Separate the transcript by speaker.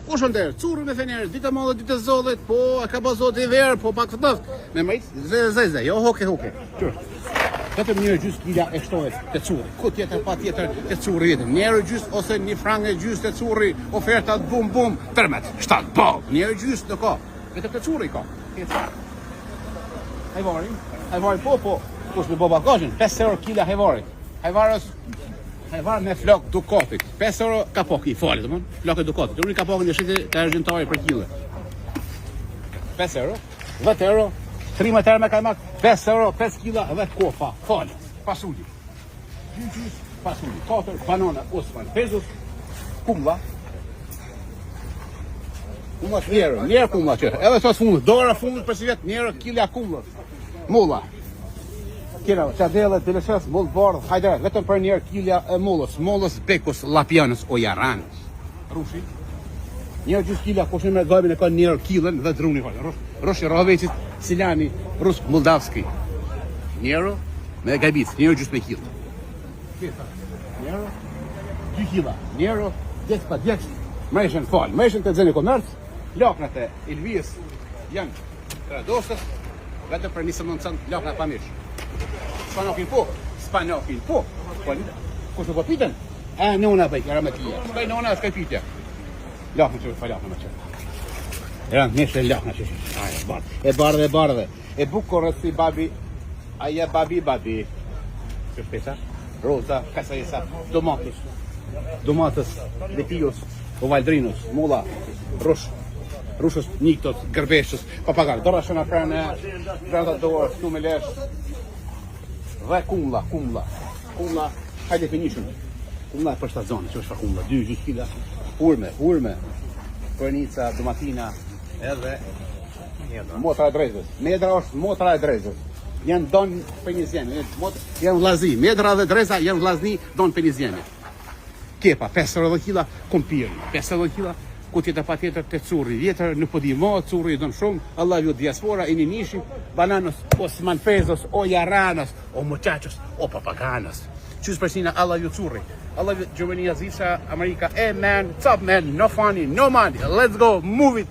Speaker 1: Kush ndër, curri me fener, ditë madhe, ditë zollet, po e ka bazot i verë, po pak fëtëf. Me mëjt, zeze, jo hoke. Qërë. Vetëm njërë gjysë kila e shtohet të curri. Ku tjetër pa tjetër të curri vetëm. Njërë gjysë ose një frangë gjysë të curri, ofertat bum, tërmet, 7 po. Njërë gjysë në ka. Vetëm të curri ka. Hajvari po, kush me boba koshin, 5 euro kila hajvari. Hajvar me flok Dukatit. 5 euro kapoki, fali, domon. Flok e Dukatit. Unë kapokin e shitë të argjentari për kile. 5 euro, 10 euro, 3 me kajmak, 5 euro, 5 kila dhe kofa, fali, pasuli. Gjyqys, pasuli, 4 banana, osman, pezus, kumla. Kumla njerë kumla qërë. Edhe sos fundë, dora fundë për si vetë, njerë kila kumla. Mulla. Kira, qadelet, deleshës, mullë bardhë, hajdere, vetëm për njerë kilja e mullës, bekus, lapjanës o jaranës. Rushi. Njerë gjysë kilja, kushin me gabin e ka njerë kilën dhe druni. Rushi Rahovecit, Silani, Rus Moldavski. Njerë me gabic, njerë gjysë me kilë. Njerë, 2 kila, njerë, 10 pa 10, mreshen falë, mreshen të dzeni komerc, laknat e Ilvijës janë të dosës, vetëm për 19 laknat pa mishë. Spanokin po. Kush nuk po piten? Nona bëj, era me tia. Shkoj nona, shkoj pitja. Laknë që falaknë me qërë. Era neshe laknë që e bardhe. E bukurët si babi, aja babi. Që shpesa? Roza, kasajesa, domatës, lepijos, ovaldrinos, mulla, rushës, niktos, gërbeshës, papagar. Dora shëna prane, brada dorë, shtu me leshë. Dhe kumla, high definition. Kumla e për shtazonë, që është fa kumla, 2 gjysë kila, hurme, përnica, domatina, edhe motra e drezës. Medra është motra e drezës. Janë donë penizjene, janë vlazi. Medra dhe dreza janë vlazni donë penizjene. Kepa, 5 kila, kumpirë, 5 kila, ku tjetër pa tjetër të curri vjetër, nuk po di mo, curri i donë shumë, Allah ju diaspora, i një nishi, bananos, o smanfezos, o jaranos, o muchachos, o papaganos. Qysh përsina, Allah ju curri. Allah ju Gjermania, Zisha, Amerika, man, what's up man, no funny, no money, let's go, move it.